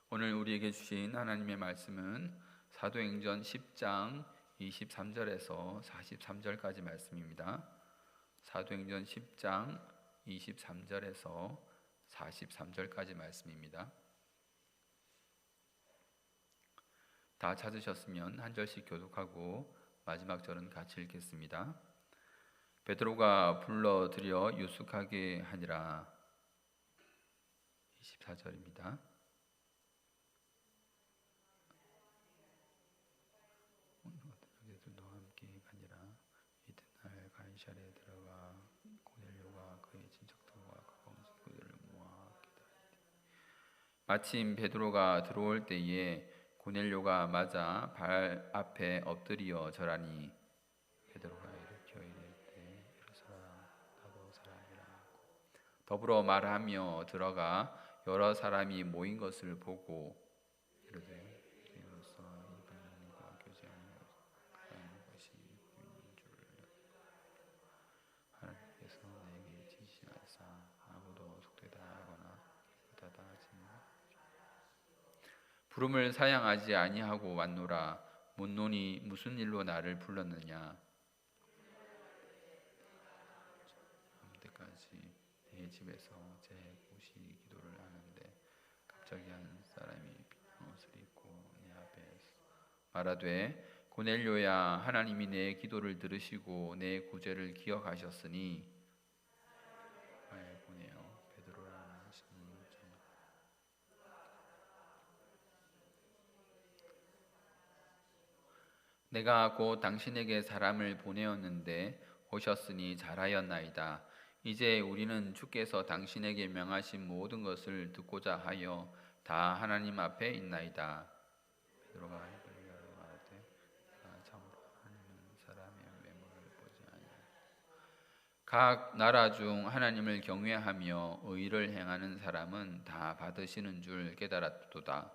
오늘 우리에게 주신 하나님의 말씀은 사도행전 10장 23절에서 43절까지 말씀입니다. 사도행전 10장 23절에서 43절까지 말씀입니다. 다 찾으셨으면 한 절씩 교독하고 마지막 절은 같이 읽겠습니다. 베드로가 불러들여 유숙하게 하니라. 24절입니다. 너와 함께 가니라. 이튿날 가이사랴에 들어가 고넬료가 그의 친척들과 가까운 친구들을 모아 기다리되 마침 베드로가 들어올 때에 고넬료가 맞아 발 앞에 엎드려 절하니 베드로가 일으켜 이르되 일어서라 나도 사람이라 하고 더불어 말하며 들어가 여러 사람이 모인 것을 보고 이르되 부름을 사양하지 아니하고 왔노라. 묻노니 무슨 일로 나를 불렀느냐. 그때까지 내 집에서 제 곳이 기도를 하는데 갑자기 한 사람이 빈 옷을 입고 내 앞에 말하되 고넬료야, 하나님이 내 기도를 들으시고 내 구제를 기억하셨으니 내가 곧 당신에게 사람을 보내었는데 오셨으니 잘하였나이다. 이제 우리는 주께서 당신에게 명하신 모든 것을 듣고자 하여 다 하나님 앞에 있나이다. 베드로가 말하되 내가 참으로 하나님은 사람의 외모를 보지 아니하고 각 나라 중 하나님을 경외하며 의를 행하는 사람은 다 받으시는 줄 깨달았도다.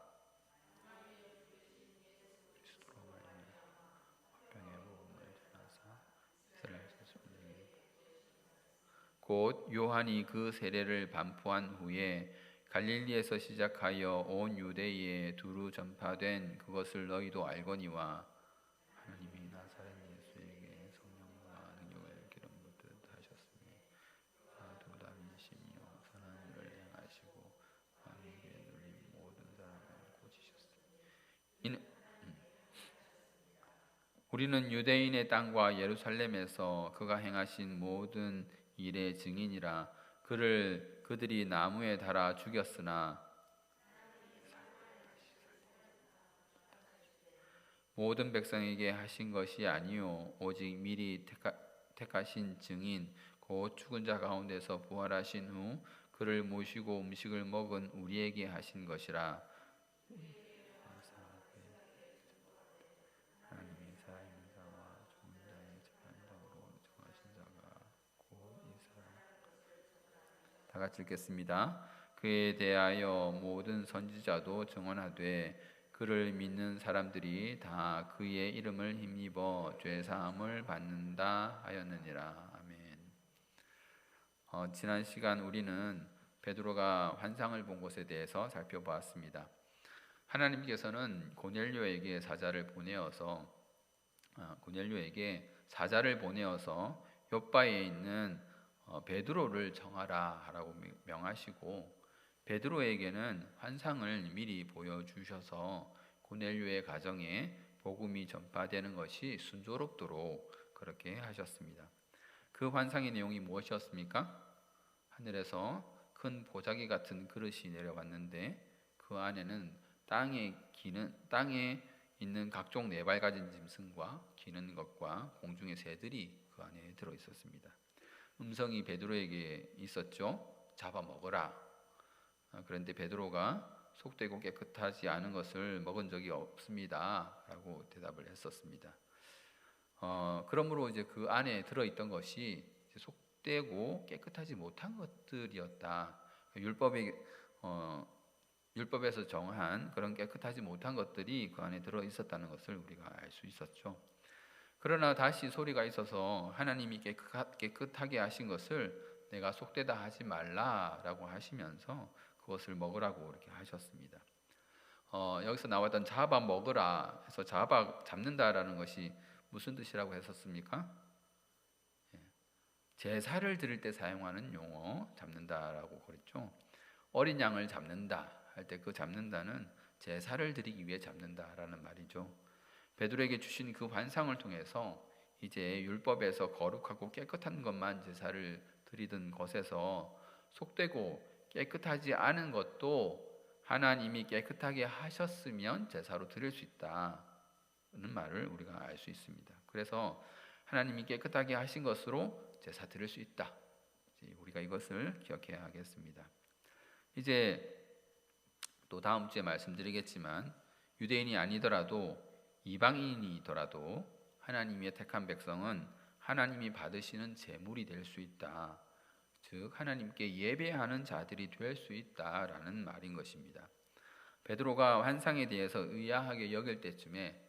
곧 요한이 그 세례를 반포한 후에 갈릴리에서 시작하여 온 유대에 두루 전파된 그것을 너희도 알거니와 하나님이 나사렛 예수에게 성령과 능력을 기름 붓듯 하셨으니 그가 도담이시며 선한 일을 행하시고 마귀에게 눌린 모든 사람을 고치셨으니 우리는 유대인의 땅과 예루살렘에서 그가 행하신 모든 일의 증인이라. 그들이 나무에 달아 죽였으나 모든 백성에게 하신 것이 아니요 오직 미리 택하신 증인 곧 죽은 자 가운데서 부활하신 후 그를 모시고 음식을 먹은 우리에게 하신 것이라. 다 같이 읽겠습니다. 그에 대하여 모든 선지자도 증언하되 그를 믿는 사람들이 다 그의 이름을 힘입어 죄 사함을 받는다 하였느니라. 아멘. 지난 시간 우리는 베드로가 환상을 본 것에 대해서 살펴보았습니다. 하나님께서는 고넬료에게 사자를 보내어서 욥바에 있는 베드로를 정하라라고 명하시고 베드로에게는 환상을 미리 보여주셔서 고넬료의 가정에 복음이 전파되는 것이 순조롭도록 그렇게 하셨습니다. 그 환상의 내용이 무엇이었습니까? 하늘에서 큰 보자기 같은 그릇이 내려왔는데 그 안에는 땅에 있는 각종 네발 가진 짐승과 기는 것과 공중의 새들이 그 안에 들어 있었습니다. 음성이 베드로에게 있었죠. 잡아먹어라. 그런데 베드로가 속되고 깨끗하지 않은 것을 먹은 적이 없습니다 라고 대답을 했었습니다. 그러므로 이제 그 안에 들어있던 것이 속되고 깨끗하지 못한 것들이었다. 율법에서 정한 그런 깨끗하지 못한 것들이 그 안에 들어있었다는 것을 우리가 알 수 있었죠. 그러나 다시 소리가 있어서 하나님이 깨끗하게 하신 것을 내가 속되다 하지 말라라고 하시면서 그것을 먹으라고 이렇게 하셨습니다. 여기서 나왔던 잡아 먹으라 해서 잡아 잡는다라는 것이 무슨 뜻이라고 했었습니까? 제사를 드릴 때 사용하는 용어 잡는다라고 그랬죠. 어린 양을 잡는다 할 때 그 잡는다는 제사를 드리기 위해 잡는다라는 말이죠. 베드로에게 주신 그 환상을 통해서 이제 율법에서 거룩하고 깨끗한 것만 제사를 드리던 것에서 속되고 깨끗하지 않은 것도 하나님이 깨끗하게 하셨으면 제사로 드릴 수 있다는 말을 우리가 알 수 있습니다. 그래서 하나님이 깨끗하게 하신 것으로 제사 드릴 수 있다. 우리가 이것을 기억해야 하겠습니다. 이제 또 다음 주에 말씀드리겠지만 유대인이 아니더라도 이방인이더라도 하나님의 택한 백성은 하나님이 받으시는 제물이 될 수 있다. 즉 하나님께 예배하는 자들이 될 수 있다라는 말인 것입니다. 베드로가 환상에 대해서 의아하게 여길 때쯤에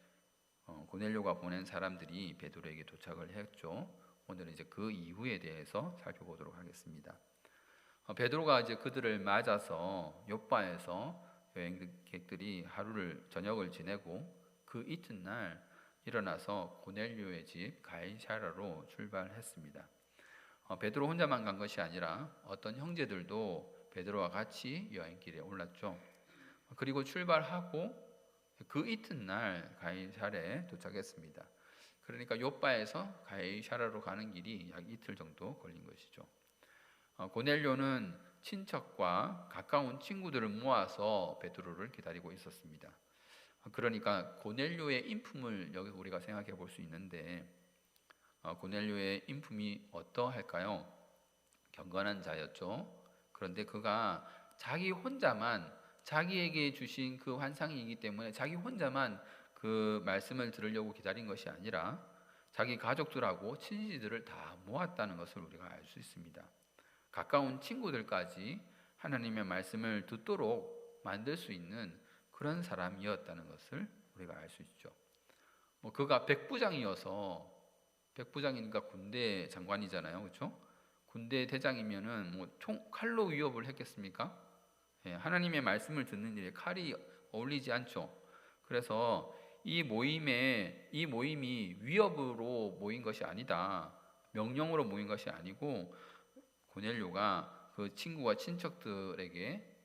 고넬료가 보낸 사람들이 베드로에게 도착을 했죠. 오늘은 이제 그 이후에 대해서 살펴보도록 하겠습니다. 베드로가 이제 그들을 맞아서 욥바에서 여행객들이 저녁을 지내고 그 이튿날 일어나서 고넬료의 집 가이사랴로 출발했습니다. 베드로 혼자만 간 것이 아니라 어떤 형제들도 베드로와 같이 여행길에 올랐죠. 그리고 출발하고 그 이튿날 가이사랴에 도착했습니다. 그러니까 욥바에서 가이사랴로 가는 길이 약 이틀 정도 걸린 것이죠. 고넬료는 친척과 가까운 친구들을 모아서 베드로를 기다리고 있었습니다. 그러니까 고넬료의 인품을 여기서 우리가 생각해 볼 수 있는데 고넬료의 인품이 어떠할까요? 경건한 자였죠. 그런데 그가 자기 혼자만 자기에게 주신 그 환상이기 때문에 자기 혼자만 그 말씀을 들으려고 기다린 것이 아니라 자기 가족들하고 친지들을 다 모았다는 것을 우리가 알 수 있습니다. 가까운 친구들까지 하나님의 말씀을 듣도록 만들 수 있는 그런 사람이었다는 것을 우리가 알 수 있죠. 그가 백부장이니까 군대 장관이잖아요, 그렇죠? 군대 대장이면은 칼로 위협을 했겠습니까? 하나님의 말씀을 듣는 일에 칼이 어울리지 않죠. 그래서 이 모임이 위협으로 모인 것이 아니다, 명령으로 모인 것이 아니고 고넬료가 그 친구와 친척들에게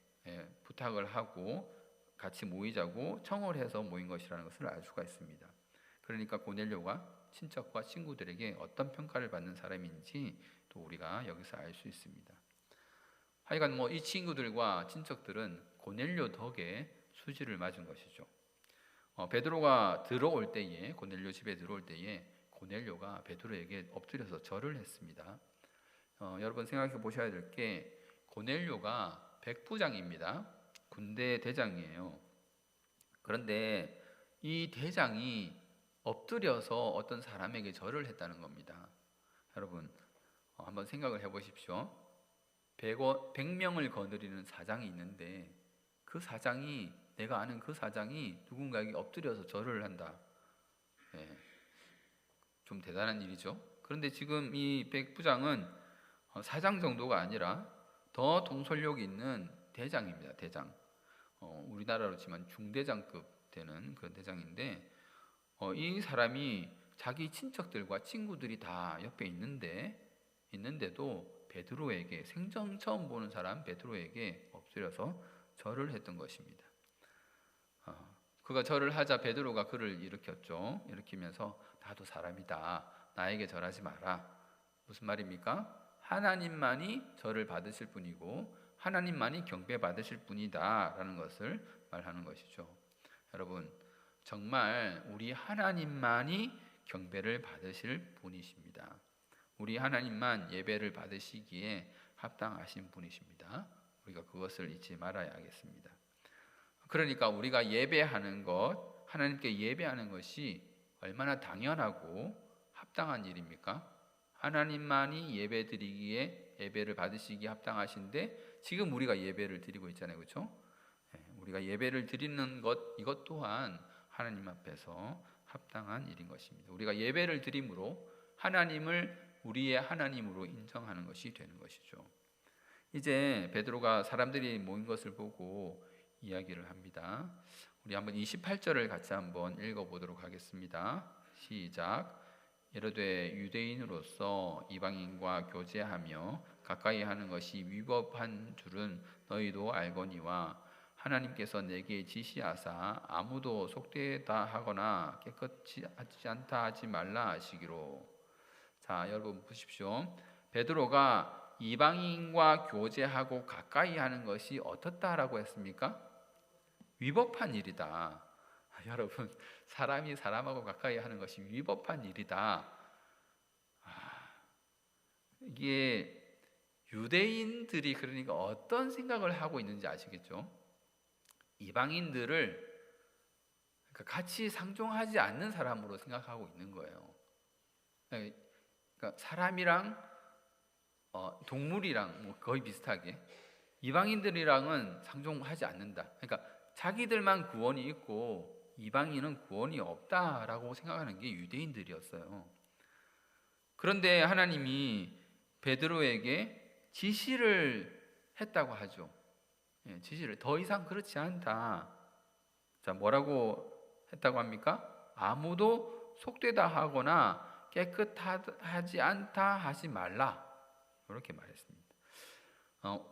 부탁을 하고 같이 모이자고 청을 해서 모인 것이라는 것을 알 수가 있습니다. 그러니까 고넬료가 친척과 친구들에게 어떤 평가를 받는 사람인지 또 우리가 여기서 알 수 있습니다. 하여간 이 친구들과 친척들은 고넬료 덕에 수지를 맞은 것이죠. 베드로가 고넬료 집에 들어올 때에 고넬료가 베드로에게 엎드려서 절을 했습니다. 여러분 생각해 보셔야 될 게 고넬료가 백부장입니다. 군대 대장이에요. 그런데 이 대장이 엎드려서 어떤 사람에게 절을 했다는 겁니다. 여러분 한번 생각을 해보십시오. 100명을 거느리는 사장이 있는데 내가 아는 그 사장이 누군가에게 엎드려서 절을 한다. 좀 대단한 일이죠. 그런데 지금 이 백부장은 사장 정도가 아니라 더 통솔력 있는 대장입니다. 대장. 우리나라로 치면 중대장급 되는 그런 대장인데 이 사람이 자기 친척들과 친구들이 다 옆에 있는데도 베드로에게 생전 처음 보는 사람 베드로에게 엎드려서 절을 했던 것입니다. 그가 절을 하자 베드로가 그를 일으켰죠. 일으키면서 나도 사람이다. 나에게 절하지 마라. 무슨 말입니까? 하나님만이 절을 받으실 분이고 하나님만이 경배받으실 분이다 라는 것을 말하는 것이죠. 여러분 정말 우리 하나님만이 경배를 받으실 분이십니다. 우리 하나님만 예배를 받으시기에 합당하신 분이십니다. 우리가 그것을 잊지 말아야 하겠습니다. 그러니까 우리가 예배하는 것, 하나님께 예배하는 것이 얼마나 당연하고 합당한 일입니까? 하나님만이 예배드리기에 예배를 받으시기에 합당하신데 지금 우리가 예배를 드리고 있잖아요, 그렇죠? 우리가 예배를 드리는 것 이것 또한 하나님 앞에서 합당한 일인 것입니다. 우리가 예배를 드림으로 하나님을 우리의 하나님으로 인정하는 것이 되는 것이죠. 이제 베드로가 사람들이 모인 것을 보고 이야기를 합니다. 우리 한번 28절을 같이 한번 읽어보도록 하겠습니다. 시작. 이르되 유대인으로서 이방인과 교제하며 가까이 하는 것이 위법한 줄은 너희도 알거니와 하나님께서 내게 지시하사 아무도 속되다 하거나 깨끗이 하지 않다 하지 말라 하시기로. 자, 여러분 보십시오. 베드로가 이방인과 교제하고 가까이 하는 것이 어떻다라고 했습니까? 위법한 일이다. 여러분, 사람이 사람하고 가까이 하는 것이 위법한 일이다. 이게 유대인들이 그러니까 어떤 생각을 하고 있는지 아시겠죠? 이방인들을 같이 상종하지 않는 사람으로 생각하고 있는 거예요. 그러니까 사람이랑 동물이랑 뭐 거의 비슷하게 이방인들이랑은 상종하지 않는다. 그러니까 자기들만 구원이 있고 이방인은 구원이 없다라고 생각하는 게 유대인들이었어요. 그런데 하나님이 베드로에게 지시를 했다고 하죠. 지시를 더 이상 그렇지 않다. 자, 뭐라고 했다고 합니까? 아무도 속되다 하거나 깨끗하지 않다 하지 말라. 이렇게 말했습니다.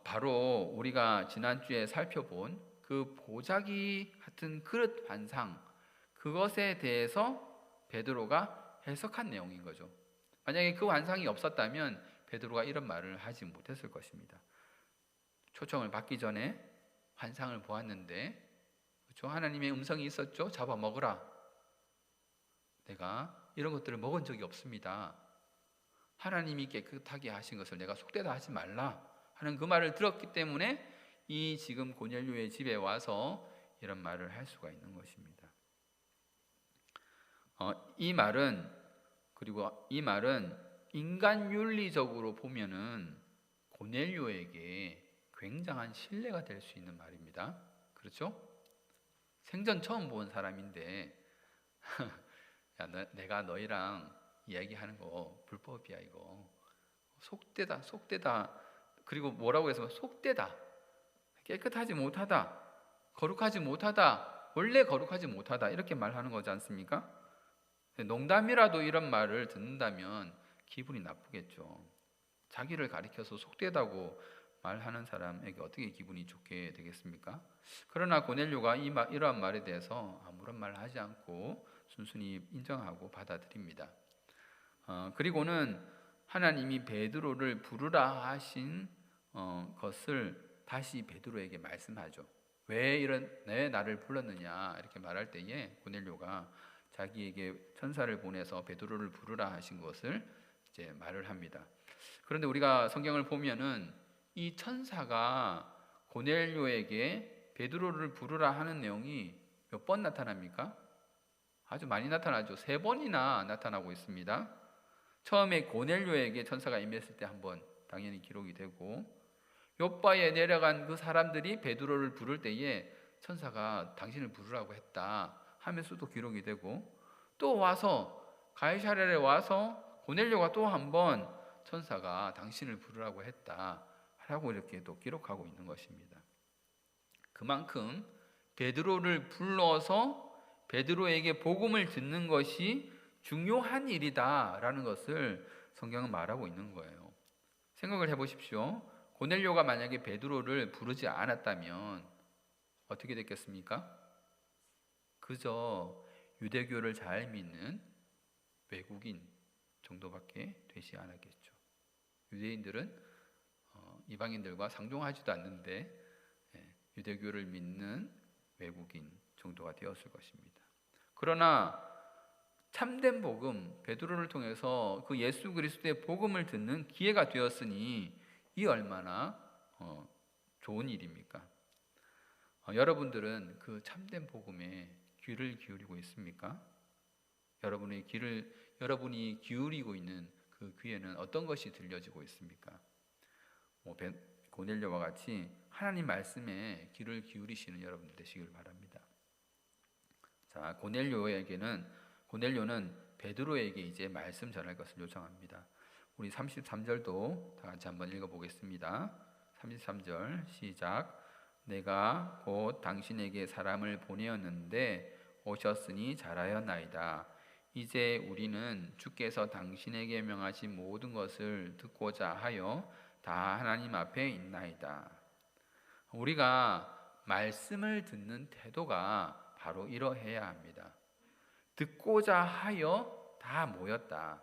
바로 우리가 지난주에 살펴본 그 보자기 같은 그릇 환상, 그것에 대해서 베드로가 해석한 내용인 거죠. 만약에 그 환상이 없었다면 베드로가 이런 말을 하지 못했을 것입니다. 초청을 받기 전에 환상을 보았는데, 그렇죠? 하나님의 음성이 있었죠. 잡아먹으라. 내가 이런 것들을 먹은 적이 없습니다. 하나님이 깨끗하게 하신 것을 내가 속되다 하지 말라 하는 그 말을 들었기 때문에 이 지금 고넬료의 집에 와서 이런 말을 할 수가 있는 것입니다. 이 말은 인간 윤리적으로 보면은 고넬료에게 굉장한 신뢰가 될 수 있는 말입니다. 그렇죠? 생전 처음 본 사람인데 야, 내가 너희랑 이야기하는 거 불법이야 이거. 속되다. 그리고 뭐라고 해서 속되다. 깨끗하지 못하다. 거룩하지 못하다. 원래 거룩하지 못하다. 이렇게 말하는 거지 않습니까? 농담이라도 이런 말을 듣는다면 기분이 나쁘겠죠. 자기를 가리켜서 속되다고 말하는 사람에게 어떻게 기분이 좋게 되겠습니까? 그러나 고넬료가 이러한 말에 대해서 아무런 말을 하지 않고 순순히 인정하고 받아들입니다. 그리고는 하나님이 베드로를 부르라 하신 것을 다시 베드로에게 말씀하죠. 왜 나를 불렀느냐 이렇게 말할 때에 고넬료가 자기에게 천사를 보내서 베드로를 부르라 하신 것을 이제 말을 합니다. 그런데 우리가 성경을 보면은 이 천사가 고넬료에게 베드로를 부르라 하는 내용이 몇 번 나타납니까? 아주 많이 나타나죠. 3번이나 나타나고 있습니다. 처음에 고넬료에게 천사가 임했을 때 한 번 당연히 기록이 되고, 욥바에 내려간 그 사람들이 베드로를 부를 때에 천사가 당신을 부르라고 했다 하면서도 기록이 되고, 또 와서 가이사랴에 와서 고넬료가 또 한 번 천사가 당신을 부르라고 했다 라고 이렇게 또 기록하고 있는 것입니다. 그만큼 베드로를 불러서 베드로에게 복음을 듣는 것이 중요한 일이다라는 것을 성경은 말하고 있는 거예요. 생각을 해보십시오. 고넬료가 만약에 베드로를 부르지 않았다면 어떻게 됐겠습니까? 그저 유대교를 잘 믿는 외국인 정도밖에 되지 않았겠죠. 유대인들은 이방인들과 상종하지도 않는데 유대교를 믿는 외국인 정도가 되었을 것입니다. 그러나 참된 복음, 베드로를 통해서 그 예수 그리스도의 복음을 듣는 기회가 되었으니 이 얼마나 좋은 일입니까? 여러분들은 그 참된 복음에 귀를 기울이고 있습니까? 여러분이 기울이고 있는 그 귀에는 어떤 것이 들려지고 있습니까? 고넬료와 같이 하나님 말씀에 귀를 기울이시는 여러분 되시길 바랍니다. 자, 고넬료는 베드로에게 이제 말씀 전할 것을 요청합니다. 우리 33절도 다 같이 한번 읽어보겠습니다. 33절 시작. 내가 곧 당신에게 사람을 보내었는데 오셨으니 잘하였나이다. 이제 우리는 주께서 당신에게 명하신 모든 것을 듣고자 하여 다 하나님 앞에 있나이다. 우리가 말씀을 듣는 태도가 바로 이러해야 합니다. 듣고자 하여 다 모였다.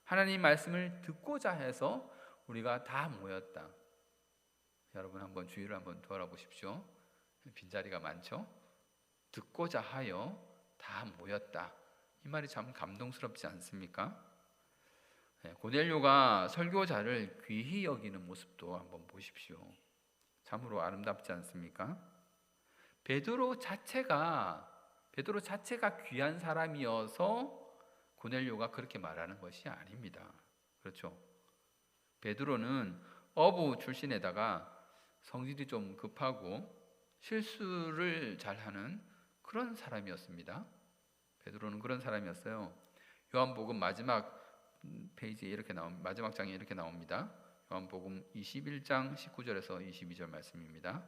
하나님 말씀을 듣고자 해서 우리가 다 모였다. 여러분 한번 주위를 한번 돌아보십시오. 빈자리가 많죠? 듣고자 하여 다 모였다. 이 말이 참 감동스럽지 않습니까? 고넬료가 설교자를 귀히 여기는 모습도 한번 보십시오. 참으로 아름답지 않습니까? 베드로 자체가 귀한 사람이어서 고넬료가 그렇게 말하는 것이 아닙니다. 그렇죠? 베드로는 어부 출신에다가 성질이 좀 급하고 실수를 잘하는 그런 사람이었습니다. 베드로는 그런 사람이었어요. 요한복음 마지막 페이지에 마지막 장에 이렇게 나옵니다. 요한복음 21장 19절에서 22절 말씀입니다.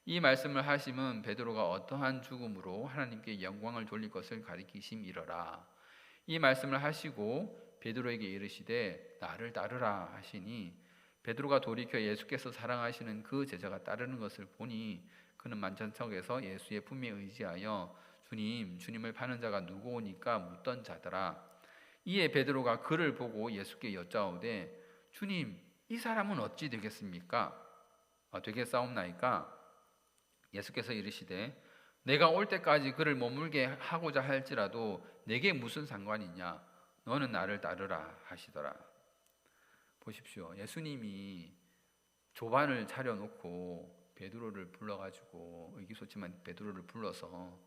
이 말씀을 하심은 베드로가 어떠한 죽음으로 하나님께 영광을 돌릴 것을 가리키심이러라. 이 말씀을 하시고 베드로에게 이르시되 나를 따르라 하시니 베드로가 돌이켜 예수께서 사랑하시는 그 제자가 따르는 것을 보니 그는 만찬석에서 예수의 품에 의지하여 주님을 파는 자가 누구오니까 묻던 자더라. 이에 베드로가 그를 보고 예수께 여짜오되 주님 이 사람은 어찌 되겠습니까? 되겠사옵나이까? 예수께서 이르시되 내가 올 때까지 그를 머물게 하고자 할지라도 내게 무슨 상관이냐? 너는 나를 따르라 하시더라. 보십시오. 예수님이 조반을 차려놓고 베드로를 불러가지고 의기소침한 베드로를 불러서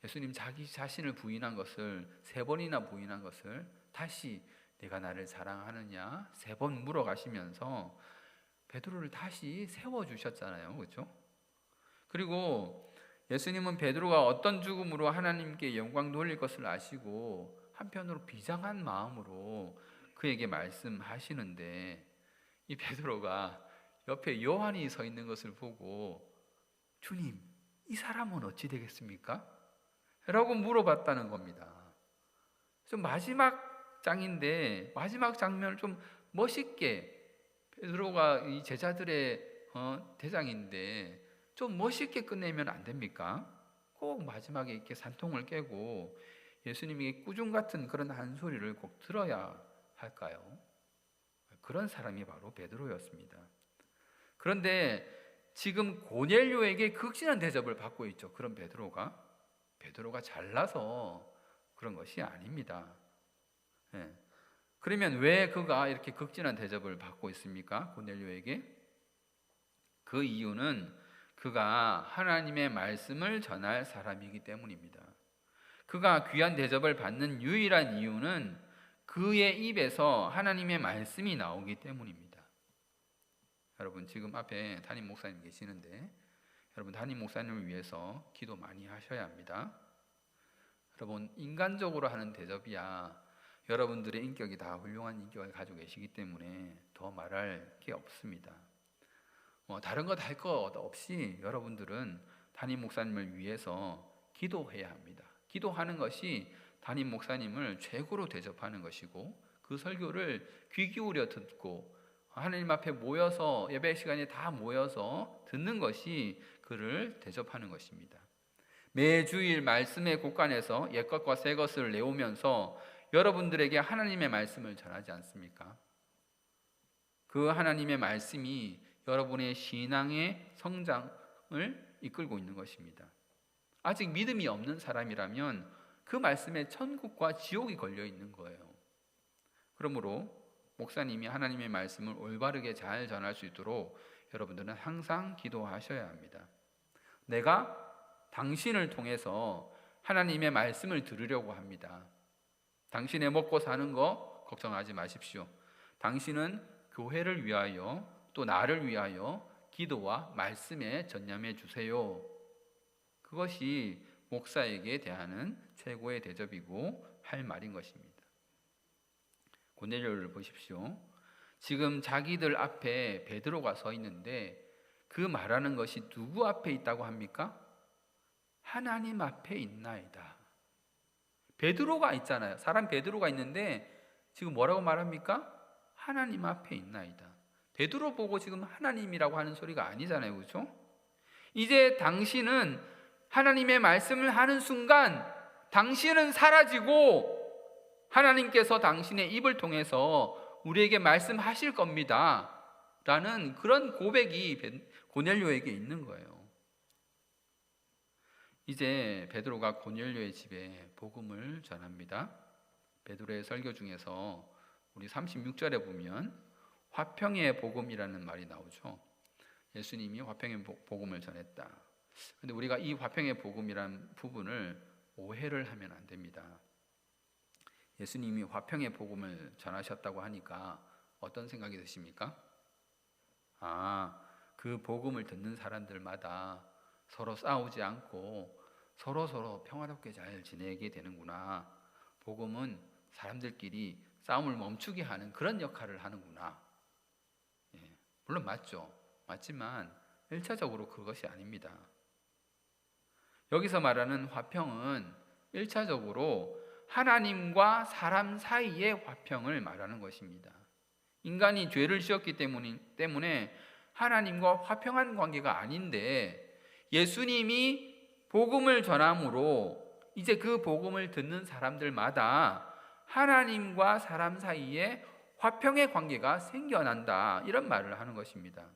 예수님 자기 자신을 부인한 것을 3번이나 부인한 것을 다시 내가 나를 사랑하느냐 3번 물어가시면서 베드로를 다시 세워주셨잖아요. 그렇죠? 그리고 예수님은 베드로가 어떤 죽음으로 하나님께 영광 돌릴 것을 아시고 한편으로 비장한 마음으로 그에게 말씀하시는데 이 베드로가 옆에 요한이 서 있는 것을 보고 주님 이 사람은 어찌 되겠습니까? 라고 물어봤다는 겁니다. 좀 마지막 장인데 마지막 장면을 좀 멋있게 베드로가 이 제자들의 대장인데 좀 멋있게 끝내면 안 됩니까? 꼭 마지막에 이렇게 산통을 깨고 예수님에게 꾸중 같은 그런 한 소리를 꼭 들어야 할까요? 그런 사람이 바로 베드로였습니다. 그런데 지금 고넬료에게 극진한 대접을 받고 있죠. 그런 베드로가 잘나서 그런 것이 아닙니다. 그러면 왜 그가 이렇게 극진한 대접을 받고 있습니까? 고넬료에게? 그 이유는 그가 하나님의 말씀을 전할 사람이기 때문입니다. 그가 귀한 대접을 받는 유일한 이유는 그의 입에서 하나님의 말씀이 나오기 때문입니다. 여러분 지금 앞에 담임 목사님 계시는데 여러분 담임 목사님을 위해서 기도 많이 하셔야 합니다. 여러분 인간적으로 하는 대접이야 여러분들의 인격이 다 훌륭한 인격을 가지고 계시기 때문에 더 말할 게 없습니다. 다른 것 할 것 없이 여러분들은 담임 목사님을 위해서 기도해야 합니다. 기도하는 것이 담임 목사님을 최고로 대접하는 것이고 그 설교를 귀 기울여 듣고 하나님 앞에 모여서 예배 시간에 다 모여서 듣는 것이 그를 대접하는 것입니다. 매주일 말씀의 곳간에서 옛것과 새것을 내오면서 여러분들에게 하나님의 말씀을 전하지 않습니까? 그 하나님의 말씀이 여러분의 신앙의 성장을 이끌고 있는 것입니다. 아직 믿음이 없는 사람이라면 그 말씀에 천국과 지옥이 걸려 있는 거예요. 그러므로 목사님이 하나님의 말씀을 올바르게 잘 전할 수 있도록 여러분들은 항상 기도하셔야 합니다. 내가 당신을 통해서 하나님의 말씀을 들으려고 합니다. 당신의 먹고 사는 거 걱정하지 마십시오. 당신은 교회를 위하여 또 나를 위하여 기도와 말씀에 전념해 주세요. 그것이 목사에게 대하는 최고의 대접이고 할 말인 것입니다. 고넬료를 보십시오. 지금 자기들 앞에 베드로가 서 있는데 그 말하는 것이 누구 앞에 있다고 합니까? 하나님 앞에 있나이다. 베드로가 있잖아요. 사람 베드로가 있는데 지금 뭐라고 말합니까? 하나님 앞에 있나이다. 베드로 보고 지금 하나님이라고 하는 소리가 아니잖아요. 그렇죠? 이제 당신은 하나님의 말씀을 하는 순간 당신은 사라지고 하나님께서 당신의 입을 통해서 우리에게 말씀하실 겁니다 라는 그런 고백이 고넬료에게 있는 거예요. 이제 베드로가 고넬료의 집에 복음을 전합니다. 베드로의 설교 중에서 우리 36절에 보면 화평의 복음이라는 말이 나오죠. 예수님이 화평의 복음을 전했다. 근데 우리가 이 화평의 복음이라는 부분을 오해를 하면 안 됩니다. 예수님이 화평의 복음을 전하셨다고 하니까 어떤 생각이 드십니까? 그 복음을 듣는 사람들마다 서로 싸우지 않고 서로 평화롭게 잘 지내게 되는구나. 복음은 사람들끼리 싸움을 멈추게 하는 그런 역할을 하는구나. 물론 맞죠. 맞지만 1차적으로 그것이 아닙니다. 여기서 말하는 화평은 1차적으로 하나님과 사람 사이의 화평을 말하는 것입니다. 인간이 죄를 지었기 때문에 하나님과 화평한 관계가 아닌데 예수님이 복음을 전함으로 이제 그 복음을 듣는 사람들마다 하나님과 사람 사이에 화평의 관계가 생겨난다, 이런 말을 하는 것입니다.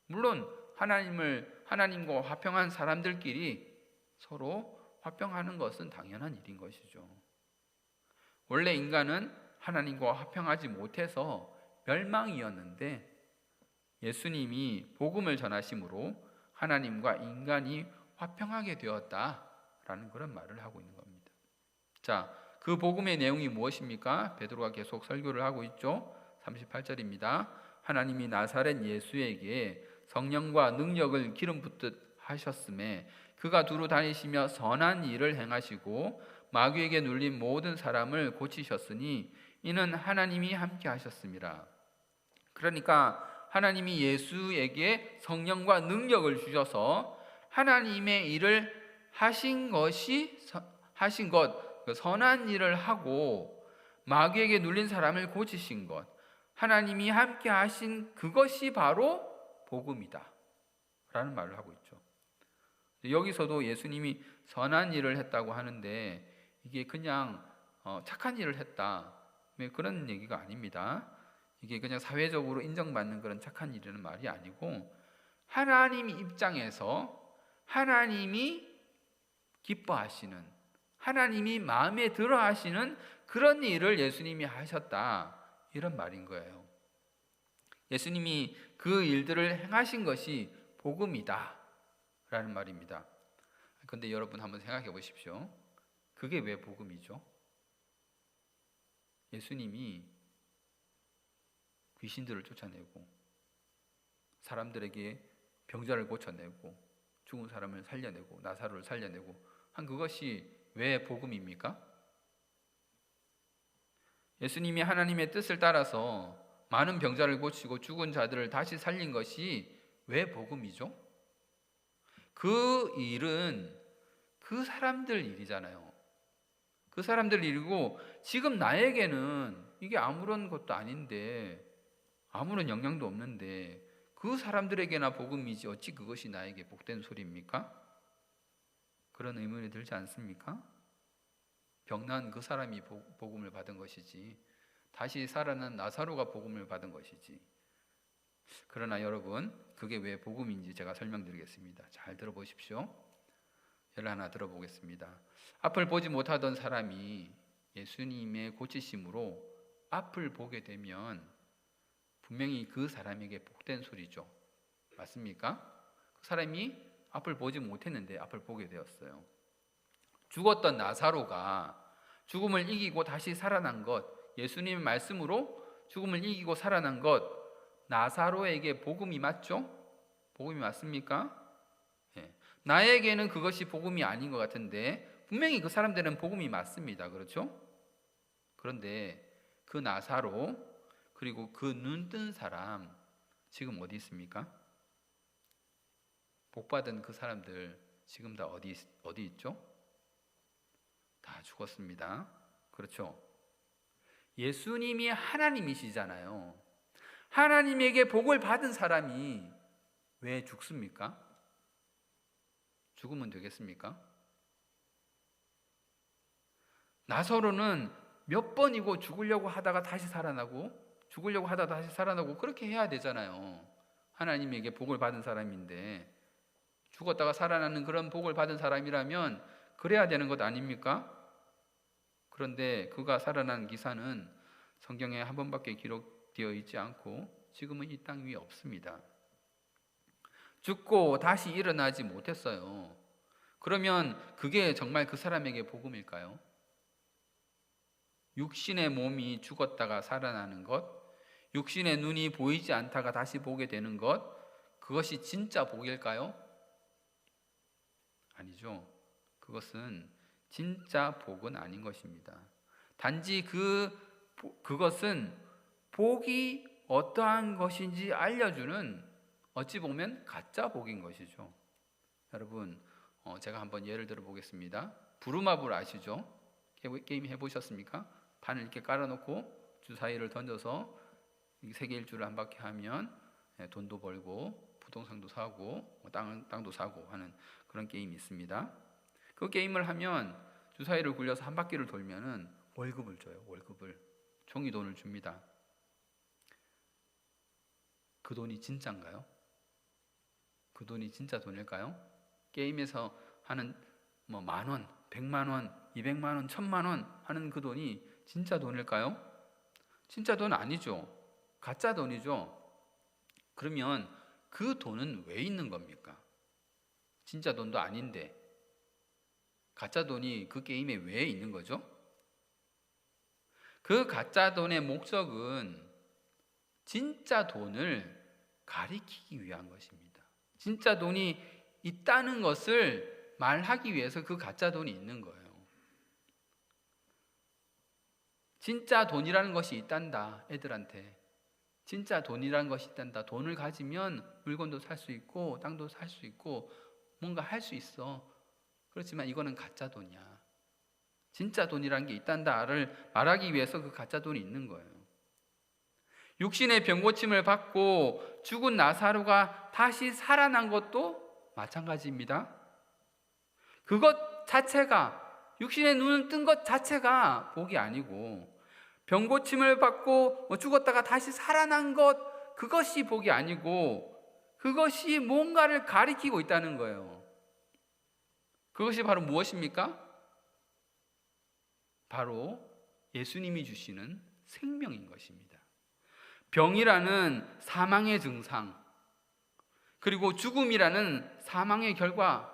물론 하나님과 화평한 사람들끼리 서로 화평하는 것은 당연한 일인 것이죠. 원래 인간은 하나님과 화평하지 못해서 멸망이었는데 예수님이 복음을 전하심으로 하나님과 인간이 화평하게 되었다라는 그런 말을 하고 있는 겁니다. 자, 그 복음의 내용이 무엇입니까? 베드로가 계속 설교를 하고 있죠. 38절입니다. 하나님이 나사렛 예수에게 성령과 능력을 기름 붓듯 하셨음에 그가 두루 다니시며 선한 일을 행하시고 마귀에게 눌린 모든 사람을 고치셨으니 이는 하나님이 함께 하셨습니다. 그러니까 하나님이 예수에게 성령과 능력을 주셔서 하나님의 일을 하신 것, 선한 일을 하고 마귀에게 눌린 사람을 고치신 것, 하나님이 함께 하신 그것이 바로 복음이다 라는 말을 하고 있죠. 여기서도 예수님이 선한 일을 했다고 하는데 이게 그냥 착한 일을 했다, 그런 얘기가 아닙니다. 이게 그냥 사회적으로 인정받는 그런 착한 일이라는 말이 아니고 하나님 입장에서 하나님이 기뻐하시는, 하나님이 마음에 들어 하시는 그런 일을 예수님이 하셨다, 이런 말인 거예요. 예수님이 그 일들을 행하신 것이 복음이다 라는 말입니다. 그런데 여러분 한번 생각해 보십시오. 그게 왜 복음이죠? 예수님이 귀신들을 쫓아내고 사람들에게 병자를 고쳐내고 죽은 사람을 살려내고 나사로를 살려내고 한 그것이 왜 복음입니까? 예수님이 하나님의 뜻을 따라서 많은 병자를 고치고 죽은 자들을 다시 살린 것이 왜 복음이죠? 그 일은 그 사람들 일이잖아요. 그 사람들 일이고 지금 나에게는 이게 아무런 것도 아닌데 아무런 영향도 없는데 그 사람들에게나 복음이지 어찌 그것이 나에게 복된 소리입니까? 그런 의문이 들지 않습니까? 병난 그 사람이 복음을 받은 것이지 다시 살아난 나사로가 복음을 받은 것이지. 그러나 여러분, 그게 왜 복음인지 제가 설명드리겠습니다. 잘 들어보십시오. 예를 하나 들어보겠습니다. 앞을 보지 못하던 사람이 예수님의 고치심으로 앞을 보게 되면 분명히 그 사람에게 복된 소리죠. 맞습니까? 그 사람이 앞을 보지 못했는데 앞을 보게 되었어요. 죽었던 나사로가 죽음을 이기고 다시 살아난 것, 예수님의 말씀으로 죽음을 이기고 살아난 것, 나사로에게 복음이 맞죠? 복음이 맞습니까? 예. 나에게는 그것이 복음이 아닌 것 같은데 분명히 그 사람들은 복음이 맞습니다. 그렇죠? 그런데 그 나사로 그리고 그 눈 뜬 사람 지금 어디 있습니까? 복받은 그 사람들 지금 다 어디 있죠? 다 죽었습니다. 그렇죠? 예수님이 하나님이시잖아요. 하나님에게 복을 받은 사람이 왜 죽습니까? 죽으면 되겠습니까? 나사로는 몇 번이고 죽으려고 하다가 다시 살아나고 그렇게 해야 되잖아요. 하나님에게 복을 받은 사람인데 죽었다가 살아나는 그런 복을 받은 사람이라면 그래야 되는 것 아닙니까? 그런데 그가 살아난 기사는 성경에 한 번밖에 기록되어 있지 않고 지금은 이 땅 위에 없습니다. 죽고 다시 일어나지 못했어요. 그러면 그게 정말 그 사람에게 복음일까요? 육신의 몸이 죽었다가 살아나는 것, 육신의 눈이 보이지 않다가 다시 보게 되는 것, 그것이 진짜 복일까요? 아니죠. 그것은 진짜 복은 아닌 것입니다. 단지 그것은 복이 어떠한 것인지 알려주는 어찌 보면 가짜 복인 것이죠. 여러분, 제가 한번 예를 들어 보겠습니다. 부루마블 아시죠? 게임 해보셨습니까? 판을 이렇게 깔아놓고 주사위를 던져서 세계 일주를 한 바퀴 하면 돈도 벌고 부동산도 사고 땅도 사고 하는 그런 게임이 있습니다. 그 게임을 하면 주사위를 굴려서 한 바퀴를 돌면은 월급을 줘요. 월급을 종이 돈을 줍니다. 그 돈이 진짜인가요? 그 돈이 진짜 돈일까요? 게임에서 하는 뭐 10,000원, 100만 원, 200만 원, 1,000만 원 하는 그 돈이 진짜 돈일까요? 진짜 돈 아니죠. 가짜 돈이죠. 그러면 그 돈은 왜 있는 겁니까? 진짜 돈도 아닌데 가짜 돈이 그 게임에 왜 있는 거죠? 그 가짜 돈의 목적은 진짜 돈을 가리키기 위한 것입니다. 진짜 돈이 있다는 것을 말하기 위해서 그 가짜 돈이 있는 거예요. 진짜 돈이라는 것이 있단다, 애들한테. 진짜 돈이라는 것이 있단다. 돈을 가지면 물건도 살 수 있고 땅도 살 수 있고 뭔가 할 수 있어. 그렇지만 이거는 가짜 돈이야. 진짜 돈이라는 게 있단다를 말하기 위해서 그 가짜 돈이 있는 거예요. 육신의 병고침을 받고 죽은 나사로가 다시 살아난 것도 마찬가지입니다. 그것 자체가, 육신의 눈을 뜬 것 자체가 복이 아니고 병고침을 받고 죽었다가 다시 살아난 것, 그것이 복이 아니고 그것이 뭔가를 가리키고 있다는 거예요. 그것이 바로 무엇입니까? 바로 예수님이 주시는 생명인 것입니다. 병이라는 사망의 증상, 그리고 죽음이라는 사망의 결과,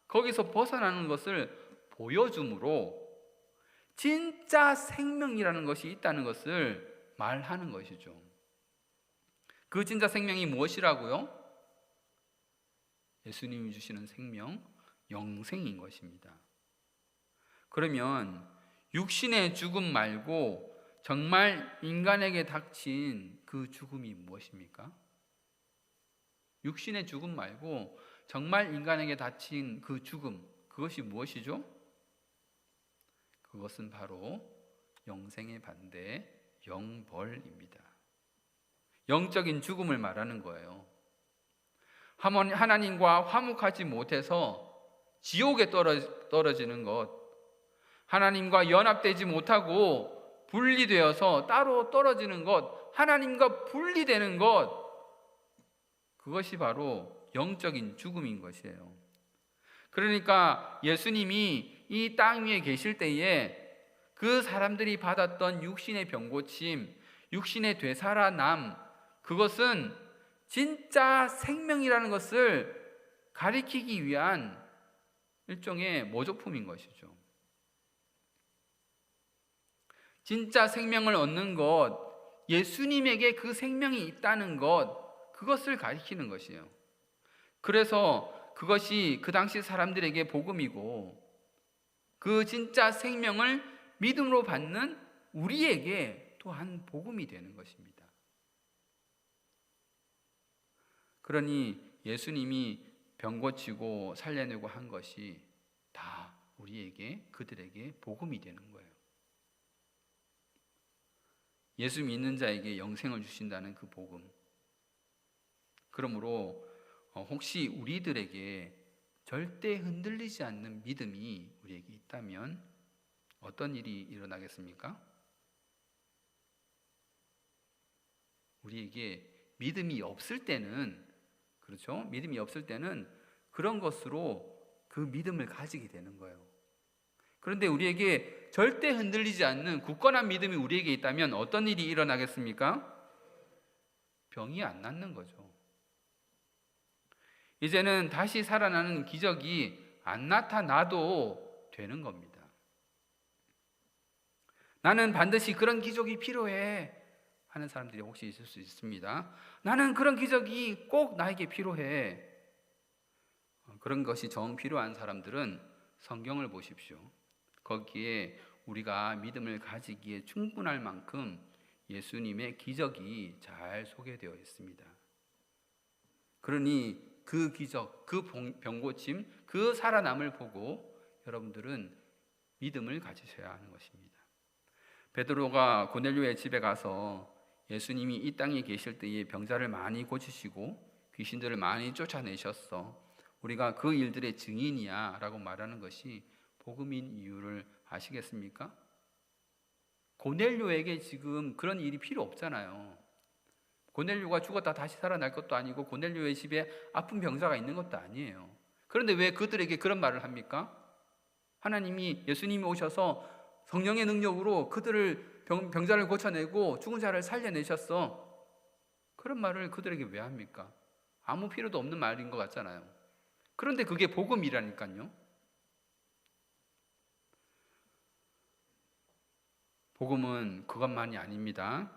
거기서 벗어나는 것을 보여줌으로 진짜 생명이라는 것이 있다는 것을 말하는 것이죠. 그 진짜 생명이 무엇이라고요? 예수님이 주시는 생명, 영생인 것입니다. 그러면 육신의 죽음 말고 정말 인간에게 닥친 그 죽음이 무엇입니까? 육신의 죽음 말고 정말 인간에게 닥친 그 죽음, 그것이 무엇이죠? 그것은 바로 영생의 반대, 영벌입니다. 영적인 죽음을 말하는 거예요. 하나님과 화목하지 못해서 지옥에 떨어지는 것, 하나님과 연합되지 못하고 분리되어서 따로 떨어지는 것, 하나님과 분리되는 것, 그것이 바로 영적인 죽음인 것이에요. 그러니까 예수님이 이 땅 위에 계실 때에 그 사람들이 받았던 육신의 병고침, 육신의 되살아남, 그것은 진짜 생명이라는 것을 가리키기 위한 일종의 모조품인 것이죠. 진짜 생명을 얻는 것, 예수님에게 그 생명이 있다는 것, 그것을 가리키는 것이에요. 그래서 그것이 그 당시 사람들에게 복음이고 그 진짜 생명을 믿음으로 받는 우리에게 또한 복음이 되는 것입니다. 그러니 예수님이 병 고치고 살려내고 한 것이 다 우리에게, 그들에게 복음이 되는 거예요. 예수 믿는 자에게 영생을 주신다는 그 복음. 그러므로 혹시 우리들에게 절대 흔들리지 않는 믿음이 우리에게 있다면 어떤 일이 일어나겠습니까? 우리에게 믿음이 없을 때는, 그렇죠? 믿음이 없을 때는 그런 것으로 그 믿음을 가지게 되는 거예요. 그런데 우리에게 절대 흔들리지 않는 굳건한 믿음이 우리에게 있다면 어떤 일이 일어나겠습니까? 병이 안 낫는 거죠. 이제는 다시 살아나는 기적이 안 나타나도 되는 겁니다. 나는 반드시 그런 기적이 필요해 하는 사람들이 혹시 있을 수 있습니다. 나는 그런 기적이 꼭 나에게 필요해. 그런 것이 정 필요한 사람들은 성경을 보십시오. 거기에 우리가 믿음을 가지기에 충분할 만큼 예수님의 기적이 잘 소개되어 있습니다. 그러니 그 기적, 그 병고침, 그 살아남을 보고 여러분들은 믿음을 가지셔야 하는 것입니다. 베드로가 고넬료의 집에 가서 예수님이 이 땅에 계실 때에 병자를 많이 고치시고 귀신들을 많이 쫓아내셨어. 우리가 그 일들의 증인이야 라고 말하는 것이 복음인 이유를 아시겠습니까? 고넬료에게 지금 그런 일이 필요 없잖아요. 고넬료가 죽었다 다시 살아날 것도 아니고 고넬료의 집에 아픈 병자가 있는 것도 아니에요. 그런데 왜 그들에게 그런 말을 합니까? 하나님이, 예수님이 오셔서 성령의 능력으로 그들을 병자를 고쳐내고 죽은 자를 살려내셨어. 그런 말을 그들에게 왜 합니까? 아무 필요도 없는 말인 것 같잖아요. 그런데 그게 복음이라니까요. 복음은 그것만이 아닙니다.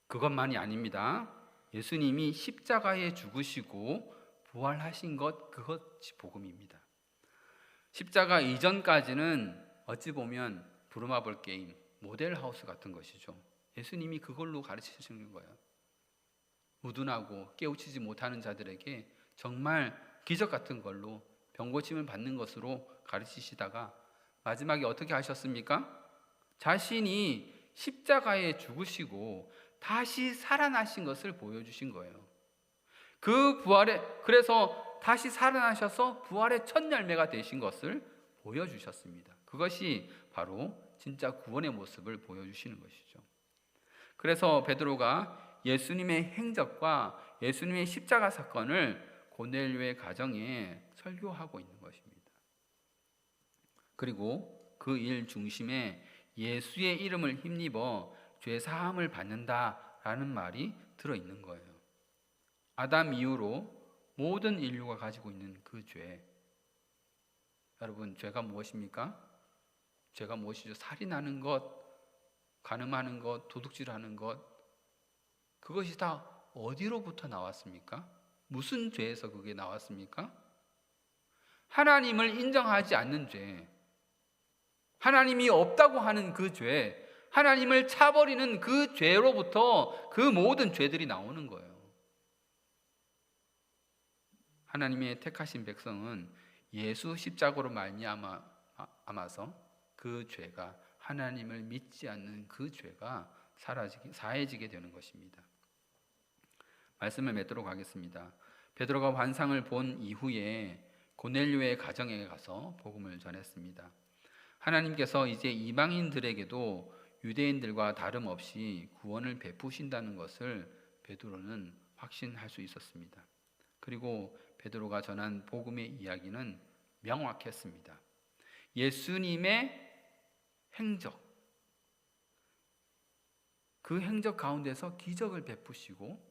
그것만이 아닙니다. 예수님이 십자가에 죽으시고 부활하신 것, 그것이 복음입니다. 십자가 이전까지는 어찌 보면 부루마블 게임, 모델하우스 같은 것이죠. 예수님이 그걸로 가르치시는 거예요. 무둔하고 깨우치지 못하는 자들에게 정말 기적 같은 걸로 병고침을 받는 것으로 가르치시다가 마지막에 어떻게 하셨습니까? 자신이 십자가에 죽으시고 다시 살아나신 것을 보여주신 거예요. 그 부활에, 그래서 다시 살아나셔서 부활의 첫 열매가 되신 것을 보여주셨습니다. 그것이 바로 진짜 구원의 모습을 보여주시는 것이죠. 그래서 베드로가 예수님의 행적과 예수님의 십자가 사건을 고넬료의 가정에 설교하고 있는 것입니다. 그리고 그 일 중심에 예수의 이름을 힘입어 죄 사함을 받는다라는 말이 들어있는 거예요. 아담 이후로 모든 인류가 가지고 있는 그 죄. 여러분, 죄가 무엇입니까? 죄가 무엇이죠? 살인하는 것, 간음하는 것, 도둑질하는 것. 그것이 다 어디로부터 나왔습니까? 무슨 죄에서 그게 나왔습니까? 하나님을 인정하지 않는 죄, 하나님이 없다고 하는 그 죄, 하나님을 차버리는 그 죄로부터 그 모든 죄들이 나오는 거예요. 하나님의 택하신 백성은 예수 십자가로 말미암아서 그 죄가, 하나님을 믿지 않는 그 죄가 사해지게 되는 것입니다. 말씀을 맺도록 하겠습니다. 베드로가 환상을 본 이후에 고넬료의 가정에 가서 복음을 전했습니다. 하나님께서 이제 이방인들에게도 유대인들과 다름없이 구원을 베푸신다는 것을 베드로는 확신할 수 있었습니다. 그리고 베드로가 전한 복음의 이야기는 명확했습니다. 예수님의 행적, 그 행적 가운데서 기적을 베푸시고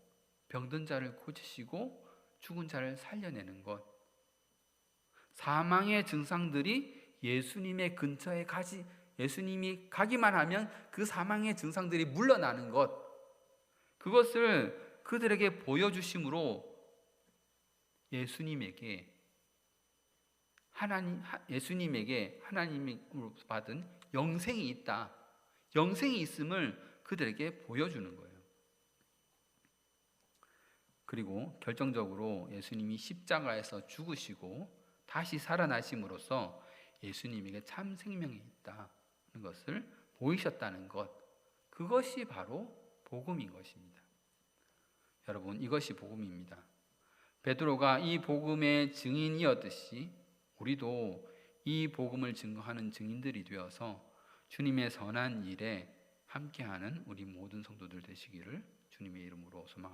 병든 자를 고치시고 죽은 자를 살려내는 것, 사망의 증상들이 예수님의 근처에 예수님이 가기만 하면 그 사망의 증상들이 물러나는 것, 그것을 그들에게 보여주심으로 예수님에게 하나님으로 받은 영생이 있다, 영생이 있음을 그들에게 보여주는 거예요. 그리고 결정적으로 예수님이 십자가에서 죽으시고 다시 살아나심으로써 예수님에게 참 생명이 있다는 것을 보이셨다는 것, 그것이 바로 복음인 것입니다. 여러분, 이것이 복음입니다. 베드로가 이 복음의 증인이었듯이 우리도 이 복음을 증거하는 증인들이 되어서 주님의 선한 일에 함께하는 우리 모든 성도들 되시기를 주님의 이름으로 소망합니다.